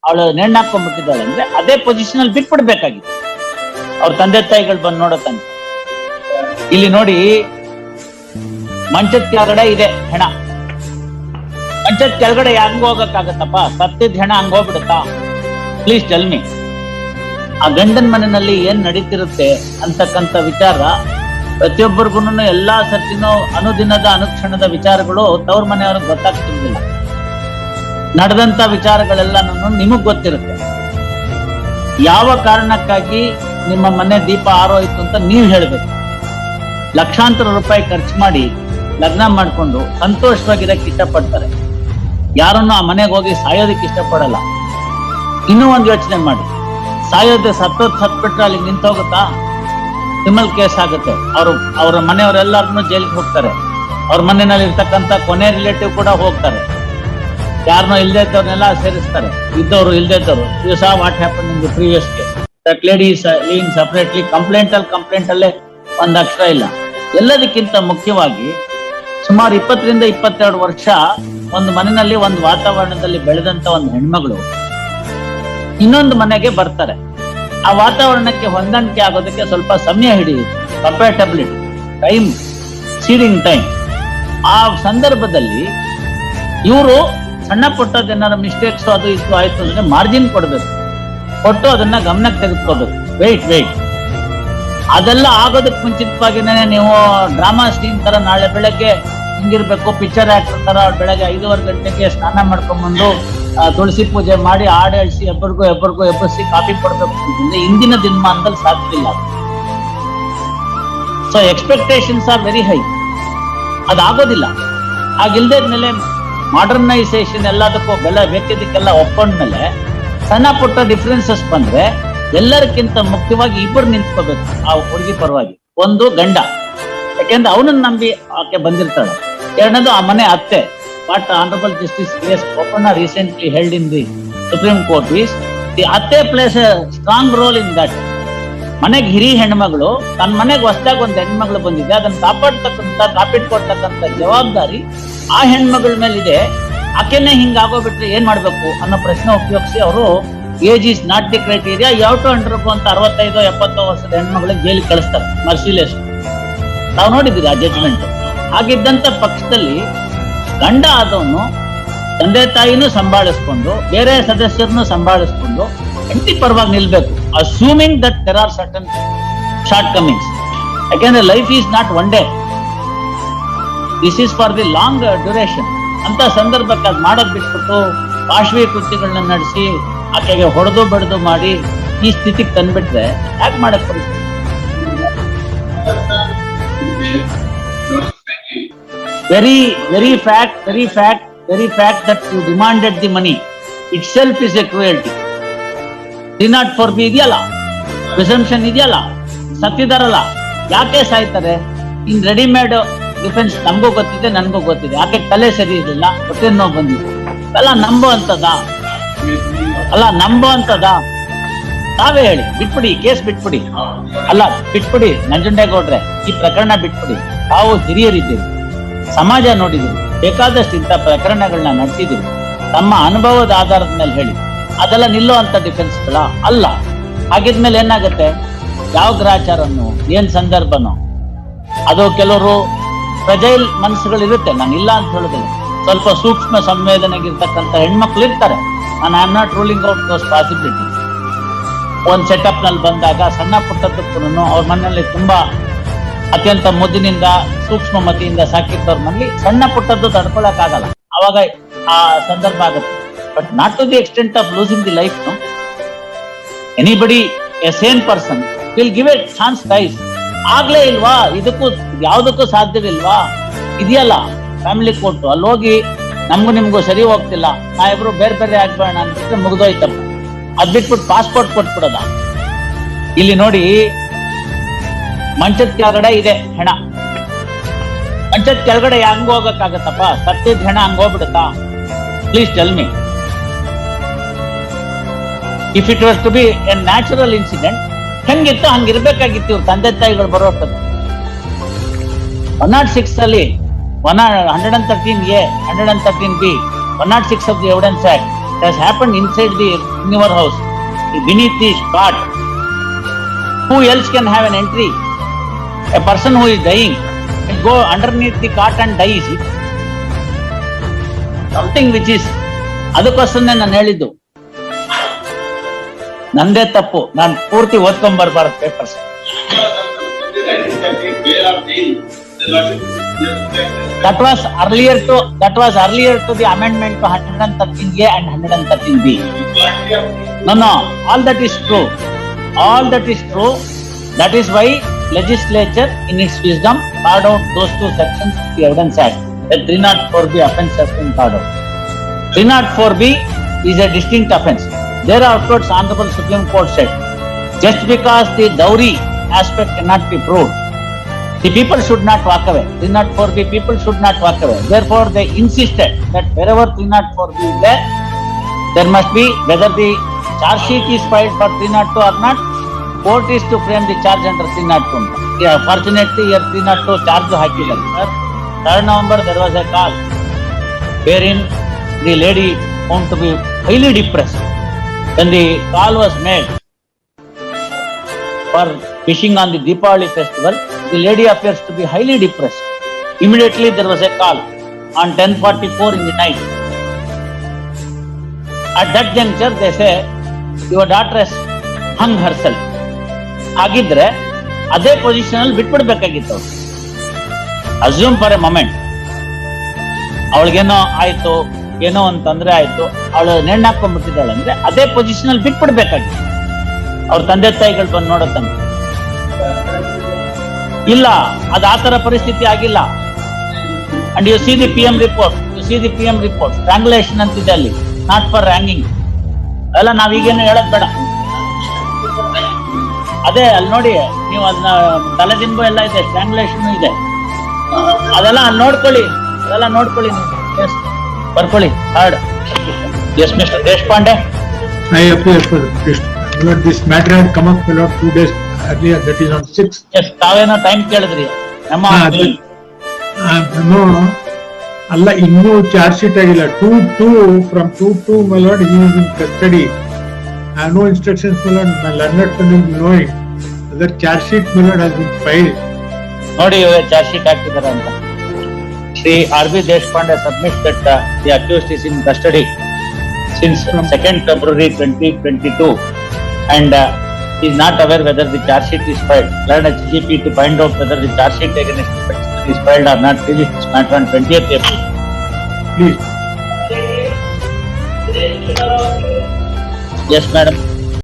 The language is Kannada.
ಅವಳು ನೇಣಾಕೊಂಡ್ಬಿಟ್ಟಿದ್ದಾಳೆ ಅಂದ್ರೆ ಅದೇ ಪೊಸಿಷನ್ ಅಲ್ಲಿ ಬಿಟ್ಬಿಡ್ಬೇಕಾಗಿತ್ತು ಅವ್ರ ತಂದೆ ತಾಯಿಗಳು ಬಂದು ನೋಡೋ ತನಕ. ಇಲ್ಲಿ ನೋಡಿ, ಮಂಚದ ಕೆಳಗಡೆ ಇದೆ ಹೆಣ. ಮಂಚದ ಕೆಳಗಡೆ ಹೆಂಗ್ ಹೋಗಕ್ಕಾಗತ್ತಪ್ಪ? ಸತ್ತಿದ್ ಹೆಣ ಹಂಗ ಹೋಗ್ಬಿಡುತ್ತಾ? ಪ್ಲೀಸ್ ಟೆಲ್ ಮಿ. ಆ ಗಂಡನ ಮನೆಯಲ್ಲಿ ಏನ್ ನಡೀತಿರುತ್ತೆ ಅಂತಕ್ಕಂಥ ವಿಚಾರ ಪ್ರತಿಯೊಬ್ಬರಿಗೂ ಎಲ್ಲಾ ಸರ್ತಿನೂ ಅನುದಿನದ ಅನುಕ್ಷಣದ ವಿಚಾರಗಳು ತವ್ರ ಮನೆಯವ್ರಿಗೆ ಗೊತ್ತಾಗ್ತಿರ್ಲಿಲ್ಲ. ನಡೆದಂತ ವಿಚಾರಗಳೆಲ್ಲ ನಿಮಗ್ ಗೊತ್ತಿರುತ್ತೆ. ಯಾವ ಕಾರಣಕ್ಕಾಗಿ ನಿಮ್ಮ ಮನೆ ದೀಪ ಆರೋಯ್ತು ಅಂತ ನೀವ್ ಹೇಳ್ಬೇಕು. ಲಕ್ಷಾಂತರ ರೂಪಾಯಿ ಖರ್ಚು ಮಾಡಿ ಲಗ್ನ ಮಾಡ್ಕೊಂಡು ಸಂತೋಷವಾಗಿರಕ್ಕೆ ಇಷ್ಟಪಡ್ತಾರೆ. ಯಾರನ್ನು ಆ ಮನೆಗೆ ಹೋಗಿ ಸಾಯೋದಕ್ಕೆ ಇಷ್ಟಪಡಲ್ಲ. ಇನ್ನೂ ಒಂದು ಯೋಚನೆ ಮಾಡಿ, ಸಾಯೋದೆ ಸತ್ಬಿಟ್ರೆ ಅಲ್ಲಿ ನಿಂತೋಗುತ್ತಾ? ಕ್ರಿಮಿನಲ್ ಕೇಸ್ ಆಗುತ್ತೆ. ಅವ್ರ ಮನೆಯವರೆಲ್ಲರನ್ನು ಜೈಲಿಗೆ ಹೋಗ್ತಾರೆ. ಅವ್ರ ಮನೆಯಲ್ಲಿ ಇರ್ತಕ್ಕಂಥ ಕೊನೆ ರಿಲೇಟಿವ್ ಕೂಡ ಹೋಗ್ತಾರೆ. ಯಾರನ್ನೋ ಇಲ್ದೇ ಇದ್ದವ್ರನ್ನೆಲ್ಲ ಸೇರಿಸ್ತಾರೆ, ಇದ್ದವರು ಇಲ್ದೇ ಇದ್ದವರು. You saw what happen in the previous case. That lady is living separately. Complaint ಅಲ್ಲೇ ಒಂದ್ ಅಕ್ಷರ ಇಲ್ಲ. ಎಲ್ಲದಕ್ಕಿಂತ ಮುಖ್ಯವಾಗಿ ಸುಮಾರು 20 ರಿಂದ 22 ವರ್ಷ ಒಂದು ಮನೆಯಲ್ಲಿ ಒಂದು ವಾತಾವರಣದಲ್ಲಿ ಬೆಳೆದಂತ ಒಂದು ಹೆಣ್ಮಗಳು ಇನ್ನೊಂದು ಮನೆಗೆ ಬರ್ತಾರೆ. ಆ ವಾತಾವರಣಕ್ಕೆ ಹೊಂದಾಣಿಕೆ ಆಗೋದಕ್ಕೆ ಸ್ವಲ್ಪ ಸಮಯ ಹಿಡಿಯುತ್ತೆ. Compatibility time, seeding time. ಆ ಸಂದರ್ಭದಲ್ಲಿ ಇವರು ಸಣ್ಣ ಪುಟ್ಟದೇನಾರ ಮಿಸ್ಟೇಕ್ಸ್ ಅದು ಇಷ್ಟು ಆಯ್ತು ಅಂದ್ರೆ ಮಾರ್ಜಿನ್ ಕೊಡ್ಬೇಕು, ಕೊಟ್ಟು ಅದನ್ನ ಗಮನಕ್ಕೆ ತೆಗೆದುಕೋಬೇಕು. ವೆಯ್ಟ್ ಅದೆಲ್ಲ ಆಗೋದಕ್ಕೆ ಮುಂಚಿತವಾಗಿನೇ ನೀವು ಡ್ರಾಮಾ ಸ್ಟೀನ್ ತರ ನಾಳೆ ಬೆಳಗ್ಗೆ ಹಿಂಗಿರ್ಬೇಕು, ಪಿಕ್ಚರ್ ಆಕ್ಟರ್ ತರ ಬೆಳಗ್ಗೆ 5:15 ಗಂಟೆಗೆ ಸ್ನಾನ ಮಾಡ್ಕೊಂಡ್ಬಂದು ತುಳಸಿ ಪೂಜೆ ಮಾಡಿ ಹಾಡು ಹೇಳಿಸಿ ಎಬ್ಬರಿಗೂ ಎಬ್ಬರಿಸಿ ಕಾಫಿ ಕೊಡ್ಬೇಕು ಅಂತಂದ್ರೆ ಇಂದಿನ ದಿನಮಾನದಲ್ಲಿ ಸಾಧ್ಯವಿಲ್ಲ. So expectations are very high. ಅದಾಗೋದಿಲ್ಲ. ಹಾಗಿಲ್ದೇ ಮೇಲೆ ಮಾಡರ್ನೈಸೇಷನ್ ಎಲ್ಲದಕ್ಕೂ ಬೆಲೆ ಬೇಕಿದ್ದಕ್ಕೆಲ್ಲ ಒಪ್ಕೊಂಡ್ಮೇಲೆ ಸಣ್ಣ ಪುಟ್ಟ ಡಿಫ್ರೆನ್ಸಸ್ ಬಂದ್ರೆ ಎಲ್ಲರಿಗಿಂತ ಮುಖ್ಯವಾಗಿ ಇಬ್ಬರು ನಿಂತ್ಕೋಬೇಕು ಆ ಹುಡುಗಿ ಪರವಾಗಿ. ಒಂದು ಗಂಡ, ಯಾಕೆಂದ್ರೆ ಅವನನ್ನ ನಂಬಿ ಆಕೆ ಬಂದಿರ್ತಾಳೆ. ಎರಡನೇದು ಆ ಮನೆ ಅತ್ತೆ. What honourable justice S Boppanna recently held in the Supreme Court is the ಅತ್ತೆ plays a strong role in that. ಮನೆಗೆ ಹಿರಿ ಹೆಣ್ಮಗಳು, ತನ್ನ ಮನೆಗೆ ಹೊಸದಾಗಿ ಒಂದು ಹೆಣ್ಮಗಳು ಬಂದಿದೆ, ಅದನ್ನ ಕಾಪಿಟ್ಕೊಡ್ತಕ್ಕಂಥ ಜವಾಬ್ದಾರಿ ಆ ಹೆಣ್ಮಗಳ ಮೇಲಿದೆ. ಆಕೆನೆ ಹಿಂಗಾಗೋಗ್ಬಿಟ್ರೆ ಏನ್ ಮಾಡ್ಬೇಕು ಅನ್ನೋ ಪ್ರಶ್ನೆ ಉಪಯೋಗಿಸಿ ಅವರು age is not the criteria, ಯಾವ ಟು ಅಂಡರ್ಗೋ ಅಂತ 65-70 ವರ್ಷದ ಹೆಣ್ಮಗಳಿಗೆ ಜೈಲಿಗೆ ಕಳಿಸ್ತಾರೆ ಮರ್ಸಿಲೆಸ್. ನಾವು ನೋಡಿದ್ದೀರಿ ಆ ಜಡ್ಜ್ಮೆಂಟ್. ಹಾಗಿದ್ದಂತ ಪಕ್ಷದಲ್ಲಿ ಗಂಡ ಆದವನು ತಂದೆ ತಾಯಿನೂ ಸಂಭಾಳಿಸ್ಕೊಂಡು ಬೇರೆ ಸದಸ್ಯರನ್ನು ಸಂಭಾಳಿಸ್ಕೊಂಡು ಹೆಂಡತಿ ಪರವಾಗಿ ನಿಲ್ಬೇಕು, assuming that there are certain shortcomings. ಯಾಕೆಂದ್ರೆ life is not one day, this is for the long duration. ಅಂತ ಸಂದರ್ಭಕ್ಕೆ ಅದು ಮಾಡೋದ್ ಬಿಟ್ಬಿಟ್ಟು ಪಾಶ್ವಿ ಕೃತ್ಯಗಳನ್ನ ನಡೆಸಿ ಆಕೆಗೆ ಹೊಡೆದು ಬಡ್ದು ಮಾಡಿ ಈ ಸ್ಥಿತಿಗೆ ತಂದ್ಬಿಟ್ರೆ ಯಾಕೆ ಮಾಡಕ್ ಬರುತ್ತೆ? very fact that you demanded the money itself is a cruelty. Did not forbid ಇದೆಯಲ್ಲ, ಪ್ರಿಸಂಪ್ಷನ್ ಇದೆಯಲ್ಲ, ಸತ್ತಿದಾರಲ್ಲ, ಯಾಕೆ ಸಾಯ್ತಾರೆ? ಇನ್ ರೆಡಿಮೇಡ್ ಡಿಫೆನ್ಸ್ ನಮಗೂ ಗೊತ್ತಿದೆ, ನನ್ಗೂ ಗೊತ್ತಿದೆ. ಯಾಕೆ ತಲೆ ಸರಿ ಇರಲಿಲ್ಲ, ಹೊಟ್ಟೆ ನೋವು ಬಂದಿದೆ. ಅಲ್ಲ ನಂಬೋ ಅಂತದ ನಾವೇ ಹೇಳಿ ಬಿಟ್ಬಿಡಿ, ಕೇಸ್ ಬಿಟ್ಬಿಡಿ. ಅಲ್ಲ ಬಿಟ್ಬಿಡಿ ನಂಜುಂಡೇಗೌಡ್ರೆ, ಈ ಪ್ರಕರಣ ಬಿಟ್ಬಿಡಿ. ತಾವು ಹಿರಿಯರಿದ್ದೀರಿ, ಸಮಾಜ ನೋಡಿದ್ದೀರಿ, ಬೇಕಾದಷ್ಟು ಇಂಥ ಪ್ರಕರಣಗಳನ್ನ ನಡೆಸಿದ್ದೀರಿ. ತಮ್ಮ ಅನುಭವದ ಆಧಾರದ ಮೇಲೆ ಹೇಳಿ. ಅದೆಲ್ಲ ನಿಲ್ಲೋ ಅಂತ ಡಿಫೆನ್ಸ್ಗಳ ಅಲ್ಲ. ಹಾಗಿದ್ಮೇಲೆ ಏನಾಗುತ್ತೆ? ಯಾವ ಗ್ರಾಚಾರನೋ ಏನ್ ಸಂದರ್ಭನೋ ಅದು ಕೆಲವರು ಪ್ರಜೈಲ್ ಮನಸ್ಸುಗಳಿರುತ್ತೆ, ನಾನು ಇಲ್ಲ ಅಂತ ಹೇಳುದಿಲ್ಲ. ಸ್ವಲ್ಪ ಸೂಕ್ಷ್ಮ ಸಂವೇದನೆಗಿರ್ತಕ್ಕಂಥ ಹೆಣ್ಮಕ್ಳು ಇರ್ತಾರೆ. ನಾನು I am not ruling out those possibilities. ಒಂದ್ ಸೆಟಪ್ ನಲ್ಲಿ ಬಂದಾಗ ಸಣ್ಣ ಪುಟ್ಟದಕ್ಕೂ ಅವ್ರ ಮನೆಯಲ್ಲಿ ತುಂಬಾ ಅತ್ಯಂತ ಮುದ್ದಿನಿಂದ ಸೂಕ್ಷ್ಮ ಮತಿಯಿಂದ ಸಾಕಿದ್ದವ್ರ ಮನೇಲಿ ಸಣ್ಣ ಪುಟ್ಟದ್ದು ತಡ್ಕೊಳಕ್ ಆಗಲ್ಲ, ಅವಾಗ ಆ ಸಂದರ್ಭ ಆಗುತ್ತೆ. But not to the extent of losing the life. Anybody a sane person will give a chance guys. ಆಗ್ಲೇ ಇಲ್ವಾ? ಇದಕ್ಕೂ ಯಾವ್ದಕ್ಕೂ ಸಾಧ್ಯವಿಲ್ವಾ? ಇದೆಯಲ್ಲ ಫ್ಯಾಮಿಲಿ ಕೋರ್ಟ್, ಅಲ್ಲಿ ಹೋಗಿ ನಮ್ಗೂ ನಿಮ್ಗೂ ಸರಿ ಹೋಗ್ತಿಲ್ಲ, ನಾವಿಬ್ರು ಬೇರೆ ಆಗ್ಬೇಡ ಅಂತಿದ್ರೆ ಮುಗ್ದೋಯ್ತಪ್ಪ. ಅದ್ ಬಿಟ್ಬಿಟ್ಟು ಪಾಸ್ಪೋರ್ಟ್ ಕೊಟ್ಬಿಡೋದ? ಇಲ್ಲಿ ನೋಡಿ, ಮಂಚದ ಕೆಳಗಡೆ ಇದೆ ಹೆಣ. ಮಂಚದ ಕೆಳಗಡೆ ಹಂಗ ಹೋಗಕ್ಕಾಗತ್ತಪ್ಪ? ಸತ್ತಿದ್ ಹೆಣ ಹಂಗ ಹೋಗ್ಬಿಡುತ್ತಾ? Please tell me. If it was to be a natural incident ಹೆಂಗಿತ್ತು ಹಂಗಿರ್ಬೇಕಾಗಿತ್ತು. ಇವ್ರ ತಂದೆ ತಾಯಿಗಳು ಬರೋಷ್ಟದು 106 ಅಲ್ಲಿ 113A, 113B, 106 of the Evidence Act It has happened inside in your house, beneath the cot. Who else can have an entry? A person who is dying can go underneath the cot and die. Is it? Something which is ಅದಕ್ಕೋಸ್ಕರನೇ ನಾನು ಹೇಳಿದ್ದು, ನಂದೇ ತಪ್ಪು, ನಾನು ಪೂರ್ತಿ ಓದ್ಕೊಂಡ್ ಬರ್ಬಾರ್ದು papers. That was earlier to the amendment to 113A and 113B. No, all that is true. That is why legislature in its wisdom carved out those two sections of the Evidence Act. The 304B offence has been carved out. 304B is a distinct offence. There afterwards Honorable Supreme Court said, just because the dowry aspect cannot be proved, the people should not walk away. 304B people should not walk away. Therefore, they insisted that wherever 304B is there must be, whether the charge sheet is filed for 302 or not, court is to frame the charge under 302. Yeah, fortunately, here 302 charge hakilal. 3rd November, there was a call wherein the lady found to be highly depressed. When the call was made for wishing on the Deepavali festival, the lady appears to be highly depressed. Immediately there was a call on 10:44 in the night. At that juncture they say, your daughter has hung herself. ಆಗಿದ್ರೆ ಅದೇ ಪೊಸಿಷನ್ ಅಲ್ಲಿ ಬಿಟ್ಬಿಡ್ಬೇಕಾಗಿತ್ತು. ಅಸ್ಯೂಮ್ ಫಾರ್ ಎ ಮೊಮೆಂಟ್ ಅವಳಿಗೇನೋ ಆಯ್ತು, ಏನೋ ಒಂದು ತೊಂದರೆ ಆಯ್ತು, ಅವಳು ನೇಣ್ ಹಾಕೊಂಡ್ಬಿಟ್ಟಿದ್ದಾಳೆ ಅಂದ್ರೆ ಅದೇ ಪೊಸಿಷನ್ ಅಲ್ಲಿ ಬಿಟ್ಬಿಡ್ಬೇಕಾಗಿತ್ತು. ಅವ್ರ ತಂದೆ ತಾಯಿಗಳು ಬಂದು ನೋಡೋ ತನಕ ಇಲ್ಲ, ಅದು ಆ ತರ ಪರಿಸ್ಥಿತಿ ಆಗಿಲ್ಲ. And you see the PM report, strangulation ಅಂತಿದೆ ಅಲ್ಲಿ, ನಾಟ್ ಫಾರ್ ಹ್ಯಾಂಗಿಂಗ್. ಅಲ್ಲ ನಾವೀಗೇನು ಹೇಳದ್ ಬೇಡ, ಅದೇ ಅಲ್ಲಿ ನೋಡಿ ನೀವು, ಅದನ್ನ ತಲೆದಿಂಬು ಎಲ್ಲ ಇದೆ, ಸ್ಟ್ರಾಂಗ್ಯುಲೇಷನ್ ಇದೆ, ಅದೆಲ್ಲ ನೋಡ್ಕೊಳ್ಳಿ ನೀವು. ಎಸ್, ಬರ್ಕೊಳ್ಳಿ hard. Yes mister Deshpande. This matter had come up 2 days earlier, that is on 6th. Yes, ತಾವೇನೋ ಟೈಮ್ ಕೇಳಿದ್ರಿ ನಮ್ಮ no, ಅಲ್ಲ ಇನ್ನೂ ಚಾರ್ಜ್ ಶೀಟ್ ಆಗಿಲ್ಲ. 2-2 from 2-2 my lord, he is in custody. I have no instructions my lord, my learned from him knowing that charge sheet my lord has been filed. ನೋಡಿ ಚಾರ್ಜ್ ಶೀಟ್ ಹಾಕಿದ್ದಾರೆ ಅಂತ. Shri R.B. Deshpande submits that the accused is in custody since 2nd February 2022 and is not aware whether the charge sheet is filed. Learn HGP to find out whether the charge sheet against the petitioner is filed or not. Release this matter on 20th April. Please. Yes, madam.